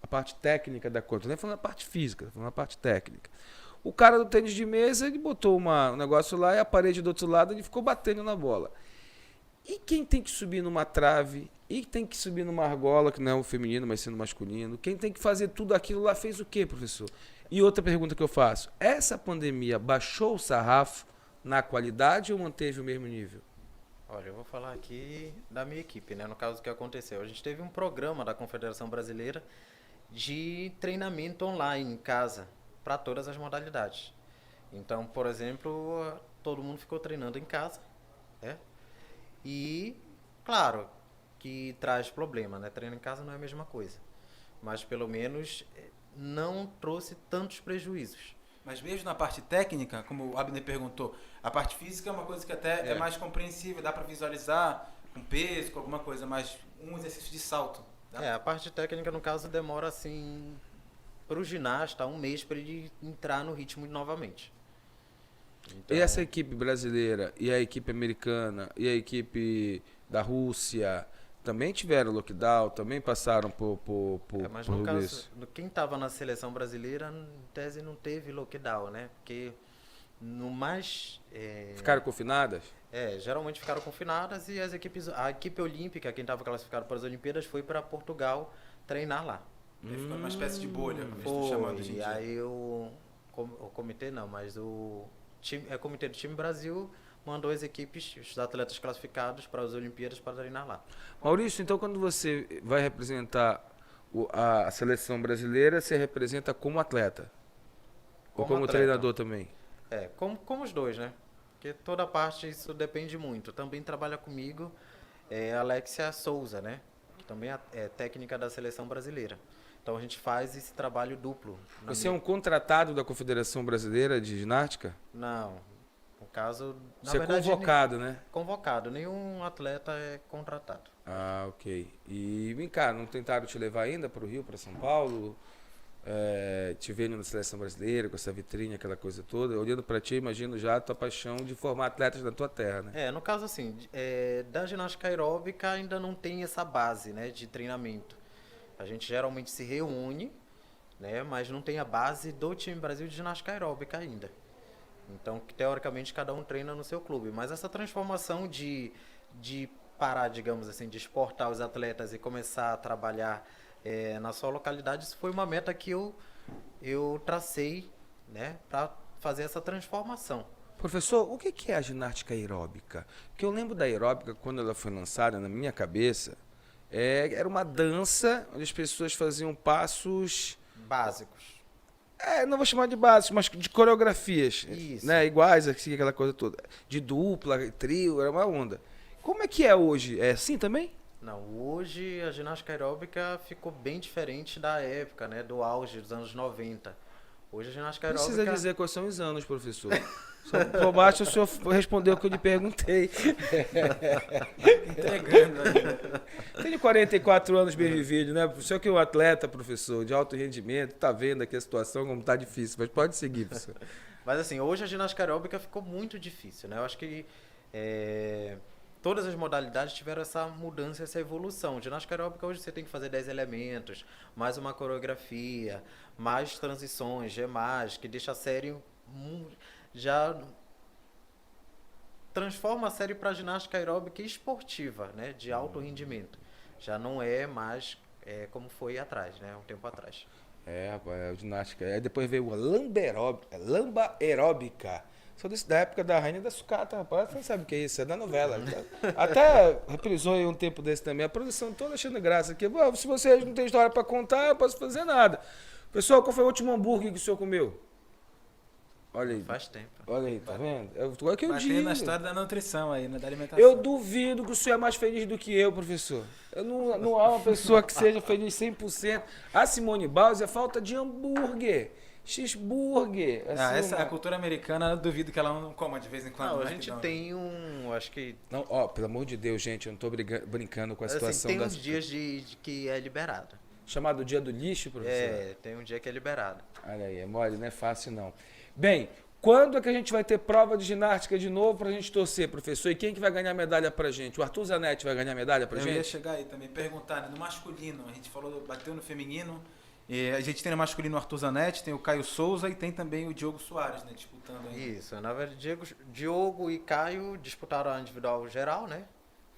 A parte técnica da coisa. Não estou falando a parte física, estou falando a parte técnica. O cara do tênis de mesa, ele botou um negócio lá e a parede do outro lado, ele ficou batendo na bola. E quem tem que subir numa trave, e tem que subir numa argola, que não é o feminino, mas sendo masculino, quem tem que fazer tudo aquilo lá fez o quê, professor? E outra pergunta que eu faço, essa pandemia baixou o sarrafo na qualidade ou manteve o mesmo nível? Olha, eu vou falar aqui da minha equipe, né? No caso, o que aconteceu? A gente teve um programa da Confederação Brasileira de treinamento online, em casa, para todas as modalidades. Então, por exemplo, todo mundo ficou treinando em casa, né? E, claro, que traz problema, né? Treino em casa não é a mesma coisa. Mas, pelo menos, não trouxe tantos prejuízos. Mas mesmo na parte técnica, como o Abner perguntou, a parte física é uma coisa que até é mais compreensível, dá para visualizar com peso, com alguma coisa, mas um exercício de salto. A parte técnica, no caso, demora, assim, para o ginasta 1 mês para ele entrar no ritmo novamente. Então, e essa equipe brasileira, e a equipe americana, e a equipe da Rússia, também tiveram lockdown, também passaram por mas por no caso, isso? quem estava na seleção brasileira, em tese não teve lockdown, né? Porque no mais... Ficaram confinadas? Geralmente ficaram confinadas e a equipe olímpica, quem estava classificado para as Olimpíadas, foi para Portugal treinar lá. Ficou numa espécie de bolha, como eles estão chamando hoje em dia. E aí o comitê não, mas o comitê do time Brasil mandou as equipes, os atletas classificados para as Olimpíadas para treinar lá. Maurício, então quando você vai representar a seleção brasileira, você representa como atleta? Ou como atleta. treinador também? Como os dois, né? Porque toda parte isso depende muito. Também trabalha comigo a Alexia Souza, né? Que também é técnica da seleção brasileira. Então a gente faz esse trabalho duplo. Você é um contratado da Confederação Brasileira de Ginástica? Não. No caso, na você verdade, é convocado, né? Convocado. Nenhum atleta é contratado. Ah, ok. E vem cá, não tentaram te levar ainda para o Rio, para São Paulo? Te vendo na seleção brasileira, com essa vitrine, aquela coisa toda. Olhando para ti, imagino já a tua paixão de formar atletas na tua terra, né? No caso assim, da ginástica aeróbica ainda não tem essa base, né, de treinamento. A gente geralmente se reúne, né, mas não tem a base do time Brasil de ginástica aeróbica ainda. Então, teoricamente, cada um treina no seu clube. Mas essa transformação de parar, digamos assim, de exportar os atletas e começar a trabalhar na sua localidade, isso foi uma meta que eu tracei, né, para fazer essa transformação. Professor, o que é a ginástica aeróbica? Porque eu lembro da aeróbica, quando ela foi lançada na minha cabeça, era uma dança onde as pessoas faziam passos... Básicos. Não vou chamar de básicos, mas de coreografias. Isso. Né, iguais, assim, aquela coisa toda. De dupla, trio, era uma onda. Como é que é hoje? É assim também? Não, hoje a ginástica aeróbica ficou bem diferente da época, né, do auge dos anos 90. Hoje a ginástica Não aeróbica... precisa dizer quais são os anos, professor. Só por baixo o senhor respondeu o que eu lhe perguntei. Entregando ainda. Tenho 44 anos bem vivido, né? O senhor que é um atleta, professor, de alto rendimento, tá vendo aqui a situação como tá difícil, mas pode seguir, professor. Mas assim, hoje a ginástica aeróbica ficou muito difícil, né? Eu acho que todas as modalidades tiveram essa mudança, essa evolução. Ginástica aeróbica hoje você tem que fazer 10 elementos, mais uma coreografia, mais transições, gemás, que deixa a série já transforma a série para ginástica aeróbica esportiva, né? De alto rendimento. Já não é mais como foi atrás, né? Um tempo atrás. Rapaz, a ginástica. Aí depois veio a lamba aeróbica. Sou da época da Rainha da Sucata, rapaz. Você não sabe o que é isso, é da novela. Até reprisou aí um tempo desse também. A produção toda achando graça aqui. Se vocês não têm história para contar, eu não posso fazer nada. Pessoal, qual foi o último hambúrguer que o senhor comeu? Olha aí. Faz tempo. Olha aí, tá vendo? Agora que eu digo. Batendo na história da nutrição aí, né? Da alimentação. Eu duvido que o senhor é mais feliz do que eu, professor. Não há uma pessoa que seja feliz 100%. A Simone Biles é falta de hambúrguer. Cheeseburger. Assim, Essa a cultura americana, eu duvido que ela não coma de vez em quando. Não, a gente tem acho que... Não, pelo amor de Deus, gente, eu não tô brincando com a situação tem uns dias de que é liberado. Chamado dia do lixo, professor? Tem um dia que é liberado. Olha aí, é mole, não é fácil não. Bem, quando é que a gente vai ter prova de ginástica de novo pra gente torcer, professor? E quem que vai ganhar medalha pra gente? O Arthur Zanetti vai ganhar medalha pra gente? Eu ia chegar aí também, perguntar, né? No masculino, a gente falou, bateu no feminino, a gente tem no masculino o Arthur Zanetti, tem o Caio Souza e tem também o Diogo Soares, né? Disputando aí. Isso, na verdade, Diogo e Caio disputaram a individual geral, né?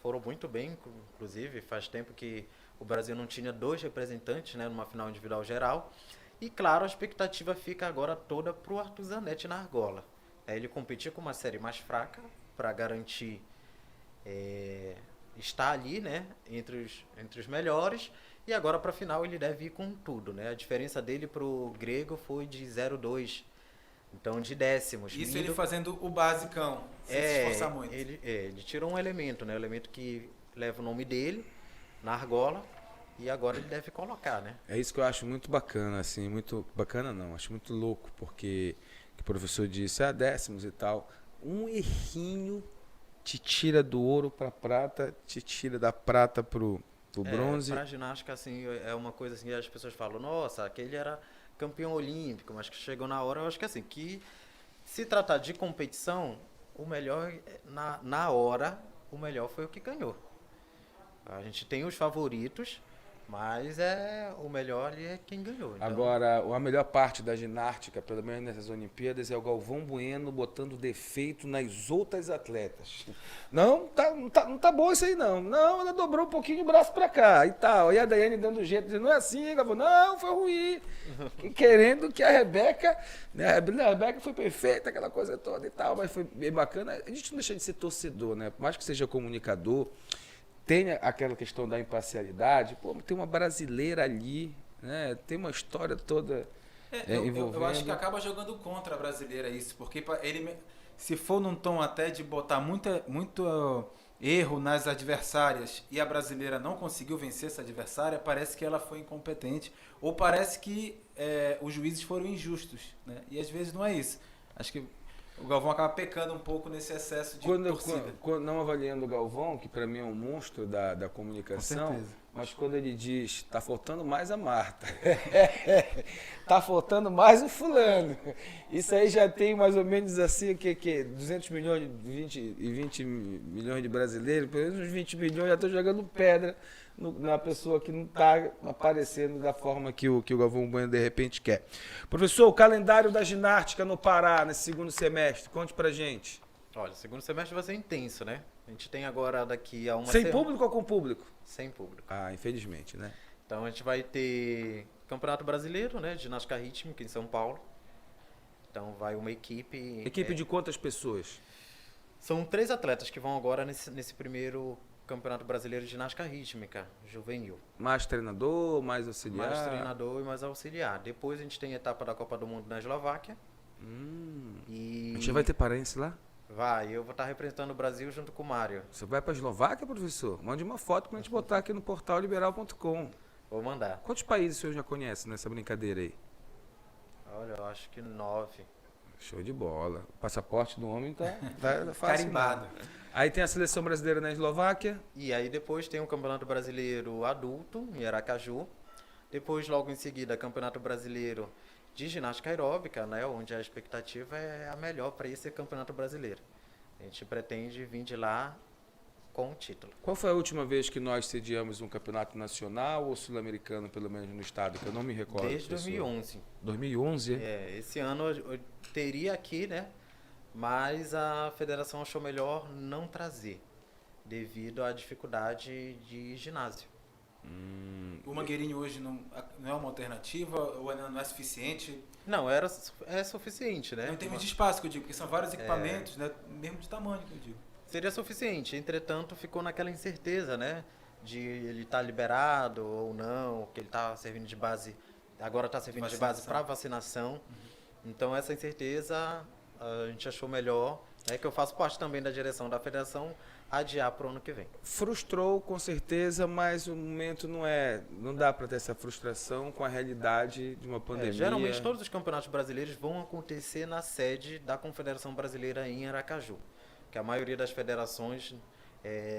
Foram muito bem, inclusive, faz tempo que o Brasil não tinha 2 representantes, né, numa final individual geral. E, claro, a expectativa fica agora toda para o Arthur Zanetti na argola. Ele competir com uma série mais fraca para garantir estar ali, né, entre os melhores. E agora, para a final, ele deve ir com tudo, né? A diferença dele para o grego foi de 0,2. Então, de décimos. Isso ele fazendo o basicão, sem se esforçar muito. Ele tirou um elemento, né? O elemento que leva o nome dele na argola. E agora ele deve colocar, né? É isso que eu acho muito bacana, assim, muito bacana não, acho muito louco, porque o professor disse, décimos e tal, um errinho te tira do ouro para prata, te tira da prata pro bronze. Para ginástica, assim, é uma coisa assim, que as pessoas falam, nossa, aquele era campeão olímpico, mas que chegou na hora, eu acho que assim, que se tratar de competição, o melhor, na hora, o melhor foi o que ganhou. A gente tem os favoritos, mas o melhor ali é quem ganhou. Então... Agora, a melhor parte da ginástica, pelo menos nessas Olimpíadas, é o Galvão Bueno botando defeito nas outras atletas. Não tá bom isso aí, não. Não, ela dobrou um pouquinho o braço pra cá e tal. E a Daiane dando jeito, dizendo, não é assim, Galvão. Não, foi ruim. Querendo que a Rebeca, né? A Rebeca foi perfeita, aquela coisa toda e tal, mas foi bem bacana. A gente não deixa de ser torcedor, né? Por mais que seja comunicador, tem aquela questão da imparcialidade, tem uma brasileira ali, né? Tem uma história toda envolvendo. Eu acho que acaba jogando contra a brasileira isso, porque ele, se for num tom até de botar muito erro nas adversárias e a brasileira não conseguiu vencer essa adversária, parece que ela foi incompetente, ou parece que os juízes foram injustos, né? E às vezes não é isso. Acho que o Galvão acaba pecando um pouco nesse excesso de torcida. Não avaliando o Galvão, que para mim é um monstro da comunicação, mas quando ele diz, tá faltando mais a Marta, tá faltando mais o fulano, isso aí já tem mais ou menos assim, que 200 milhões, 20 milhões de brasileiros, pelo menos uns 20 milhões já estão jogando pedra na pessoa que não está aparecendo da forma que o Galvão Bueno de repente quer. Professor, o calendário da ginástica no Pará nesse segundo semestre, conte pra gente. Olha, o segundo semestre vai ser intenso, né? A gente tem agora daqui a uma semana... Sem público ou com público? Sem público. Infelizmente, né? Então a gente vai ter Campeonato Brasileiro, né? De ginástica rítmica em São Paulo. Então vai uma equipe... Equipe de quantas pessoas? São 3 atletas que vão agora nesse primeiro Campeonato Brasileiro de Ginástica Rítmica Juvenil. Mais treinador, mais auxiliar? Mais treinador e mais auxiliar. Depois a gente tem a etapa da Copa do Mundo na Eslováquia. A gente vai ter paraense lá? Eu vou estar representando o Brasil junto com o Mário. Você vai pra Eslováquia, professor? Mande uma foto pra gente botar aqui no portal liberal.com. Vou mandar. Quantos países o senhor já conhece nessa brincadeira aí? Olha, eu acho que 9. Show de bola. O passaporte do homem tá fácil. Carimbado. Aí tem a seleção brasileira na Eslováquia. E aí depois tem o Campeonato Brasileiro Adulto, em Aracaju. Depois, logo em seguida, Campeonato Brasileiro de Ginástica Aeróbica, né, onde a expectativa é a melhor para esse Campeonato Brasileiro. A gente pretende vir de lá com o título. Qual foi a última vez que nós sediamos um campeonato nacional ou sul-americano, pelo menos no estado, que eu não me recordo? Desde professor. 2011. 2011? Esse ano eu teria aqui, né? Mas a federação achou melhor não trazer, devido à dificuldade de ginásio. O Mangueirinho hoje não é uma alternativa ou ainda não é suficiente? Não, é suficiente, né? Não em termos de espaço que eu digo, porque são vários equipamentos, né, mesmo de tamanho que eu digo. Seria suficiente, entretanto ficou naquela incerteza, né? De ele estar liberado ou não, que ele está servindo de base, agora está servindo de base para vacinação. Então essa incerteza a gente achou melhor, que eu faço parte também da direção da federação, adiar para o ano que vem. Frustrou, com certeza, mas o momento não dá para ter essa frustração com a realidade de uma pandemia. Geralmente todos os campeonatos brasileiros vão acontecer na sede da Confederação Brasileira em Aracaju, que a maioria das federações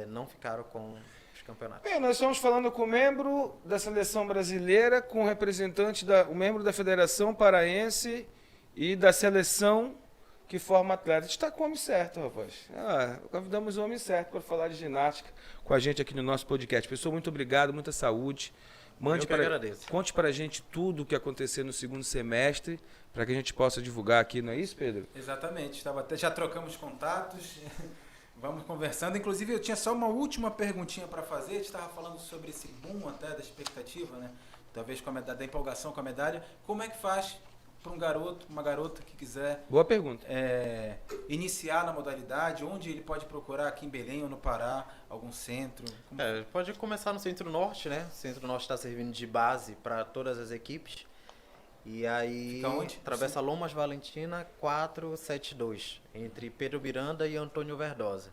não ficaram com os campeonatos. Bem, nós estamos falando com o membro da seleção brasileira, com o representante, o membro da Federação Paraense e da seleção que forma atleta. A gente está com o homem certo, rapaz. Convidamos o homem certo para falar de ginástica com a gente aqui no nosso podcast. Pessoal, muito obrigado, muita saúde. Agradeço. Conte para a gente tudo o que aconteceu no segundo semestre, para que a gente possa divulgar aqui, não é isso, Pedro? Exatamente. Já trocamos contatos, vamos conversando. Inclusive, eu tinha só uma última perguntinha para fazer. A gente estava falando sobre esse boom até da expectativa, né? Talvez da empolgação com a medalha. Como é que faz para um garoto, uma garota que quiser... Boa pergunta. Iniciar na modalidade, onde ele pode procurar aqui em Belém ou no Pará, algum centro? Pode começar no Centro-Norte, né? O Centro-Norte está servindo de base para todas as equipes. E aí, fica onde? Travessa Lomas Valentina 472, entre Pedro Miranda e Antônio Verdosa.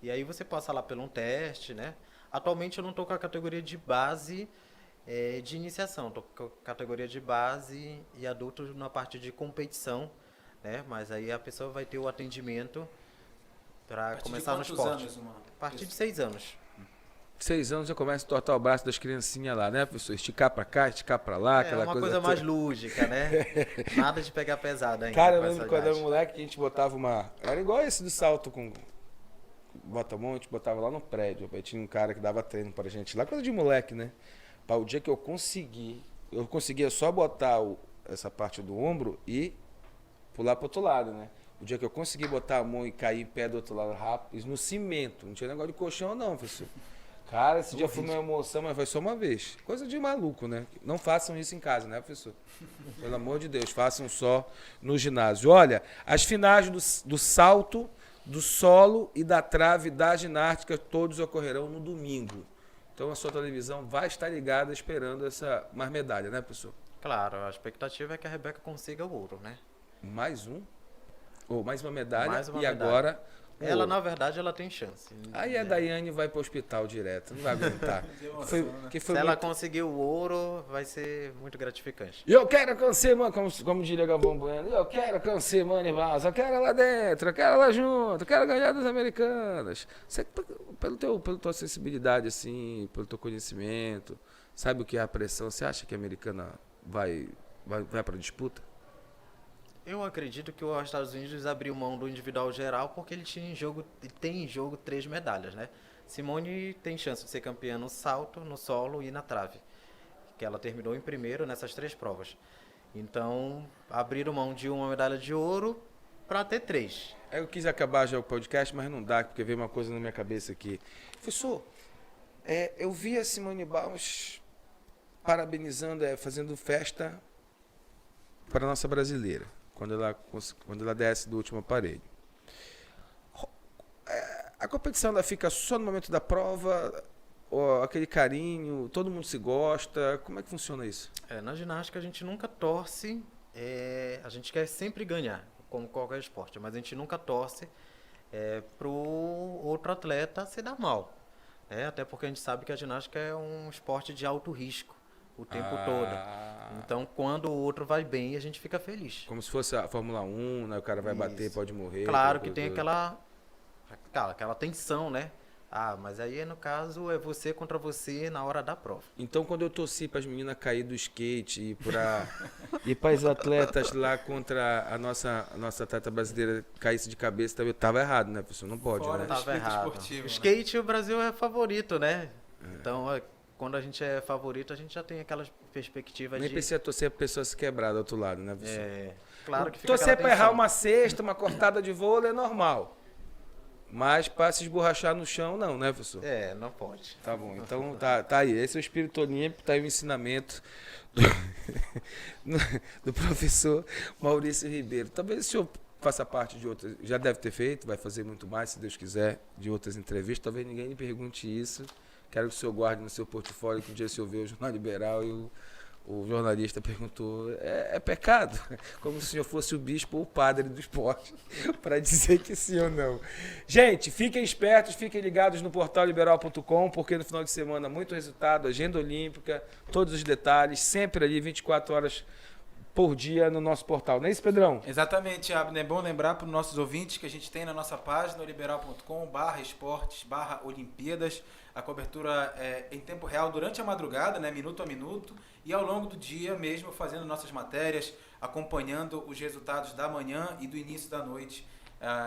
E aí você passa lá pelo um teste, né? Atualmente eu não estou com a categoria de base de iniciação, estou com a categoria de base e adulto na parte de competição, né? Mas aí a pessoa vai ter o atendimento para começar no esporte. A partir de 6 anos. 6 anos já começa a tortar o braço das criancinhas lá, né, professor? Esticar pra cá, esticar pra lá, aquela uma coisa mais lúdica, né? Nada de pegar pesado ainda. Cara, eu lembro quando era moleque que a gente botava era igual esse do salto com bota-monte, botava lá no prédio. Aí tinha um cara que dava treino pra gente lá, coisa de moleque, né? Para o dia que eu conseguia só botar essa parte do ombro e pular pro outro lado, né? O dia que eu consegui botar a mão e cair em pé do outro lado rápido, isso no cimento, não tinha negócio de colchão não, professor. Cara, esse dia foi uma emoção, mas foi só uma vez. Coisa de maluco, né? Não façam isso em casa, né, professor? Pelo amor de Deus, façam só no ginásio. Olha, as finais do salto, do solo e da trave da ginástica, todos ocorrerão no domingo. Então a sua televisão vai estar ligada esperando mais medalha, né, professor? Claro, a expectativa é que a Rebeca consiga o ouro, né? Mais um? Ou mais uma medalha? Mais uma e medalha. Agora... Ela, na verdade, ela tem chance. Aí a Daiane vai para o hospital direto, não vai aguentar. Se ela conseguir o ouro, vai ser muito gratificante. Eu quero conhecer, como diria Galvão Bueno, eu quero conhecer Mani Valls, eu quero lá dentro, eu quero lá junto, eu quero ganhar das americanas. Você, pela tua sensibilidade, assim, pelo teu conhecimento, sabe o que é a pressão? Você acha que a americana vai para a disputa? Eu acredito que os Estados Unidos abriu mão do individual geral porque ele tem em jogo 3 medalhas, né? Simone tem chance de ser campeã no salto, no solo e na trave, que ela terminou em primeiro nessas 3 provas. Então, abriram mão de uma medalha de ouro para ter 3. Eu quis acabar já o podcast, mas não dá, porque veio uma coisa na minha cabeça aqui. Professor, eu vi a Simone Biles parabenizando, fazendo festa para a nossa brasileira. quando ela desce do último aparelho. A competição ela fica só no momento da prova, ou aquele carinho, todo mundo se gosta, como é que funciona isso? Na ginástica a gente nunca torce, a gente quer sempre ganhar, como qualquer esporte, mas a gente nunca torce para o outro atleta se dar mal. Até porque a gente sabe que a ginástica é um esporte de alto risco o tempo todo. Então, quando o outro vai bem, a gente fica feliz. Como se fosse a Fórmula 1, né? O cara vai bater, pode morrer. Claro que tem aquela tensão, né? Mas aí, no caso, é você contra você na hora da prova. Então, quando eu torci para as meninas cair do skate e para as atletas lá contra a nossa atleta brasileira caísse de cabeça, eu estava errado, né, professor? Não pode, Fora né? Estava errado. Esportivo, Skate, o Brasil é favorito, né? Então, quando a gente é favorito, a gente já tem aquelas perspectivas Nem precisa torcer para a pessoa se quebrar do outro lado, né, professor? Claro que fica torcer para aquela errar tensão. uma cesta, uma cortada de vôlei é normal. Mas para se esborrachar no chão, não, né, professor? Não pode. Tá bom, então tá aí. Esse é o espírito olímpico, tá aí o ensinamento do professor Maurício Ribeiro. Talvez o senhor faça parte de outras, já deve ter feito, vai fazer muito mais, se Deus quiser, de outras entrevistas. Talvez ninguém lhe pergunte isso. Quero que o senhor guarde no seu portfólio, que um dia o senhor vê o Jornal Liberal e o jornalista perguntou, é pecado? Como se o senhor fosse o bispo ou o padre do esporte, para dizer que sim ou não. Gente, fiquem espertos, fiquem ligados no portal liberal.com, porque no final de semana muito resultado, agenda olímpica, todos os detalhes, sempre ali 24 horas por dia no nosso portal. Não é isso, Pedrão? Exatamente, Abner. É bom lembrar para os nossos ouvintes que a gente tem na nossa página, liberal.com/esportes/Olimpíadas, a cobertura em tempo real durante a madrugada, né, minuto a minuto, e ao longo do dia mesmo, fazendo nossas matérias, acompanhando os resultados da manhã e do início da noite,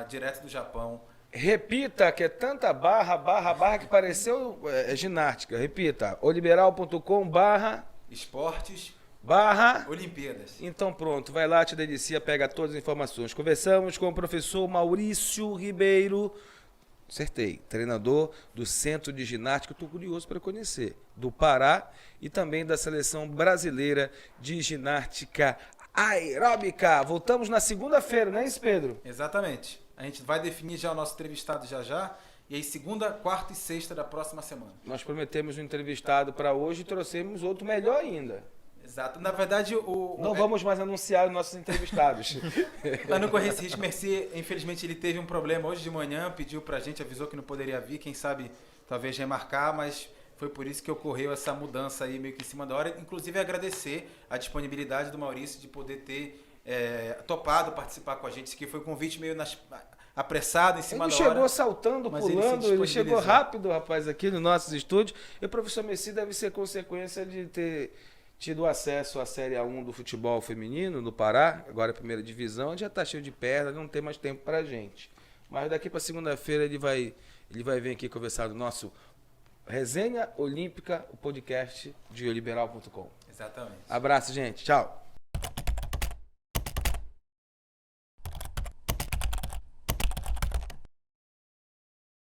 direto do Japão. Repita, que é tanta barra que pareceu ginástica. Repita, oliberal.com/esportes Olimpíadas. Então pronto, vai lá, te delicia, pega todas as informações. Conversamos com o professor Maurício Ribeiro, acertei, treinador do Centro de Ginástica, estou curioso para conhecer, do Pará e também da Seleção Brasileira de Ginástica Aeróbica. Voltamos na segunda-feira, não é isso, Pedro? Exatamente. A gente vai definir já o nosso entrevistado já, e aí segunda, quarta e sexta da próxima semana. Nós prometemos um entrevistado para hoje e trouxemos outro melhor ainda. Exato. Na verdade, não vamos mais anunciar os nossos entrevistados. Para não correr esse risco, Merci, infelizmente ele teve um problema hoje de manhã, pediu pra gente, avisou que não poderia vir, quem sabe talvez remarcar, mas foi por isso que ocorreu essa mudança aí meio que em cima da hora. Inclusive agradecer a disponibilidade do Maurício de poder ter topado participar com a gente, que foi um convite meio apressado em cima da hora. Ele chegou saltando, pulando, ele chegou rápido, rapaz, aqui no nossos estúdios. E o professor Merci deve ser consequência de ter tido acesso à Série A1 do futebol feminino no Pará, agora a primeira divisão, já está cheio de perna, não tem mais tempo para a gente. Mas daqui para segunda-feira ele vai vir aqui conversar do nosso Resenha Olímpica, o podcast de oliberal.com. Exatamente. Abraço, gente. Tchau.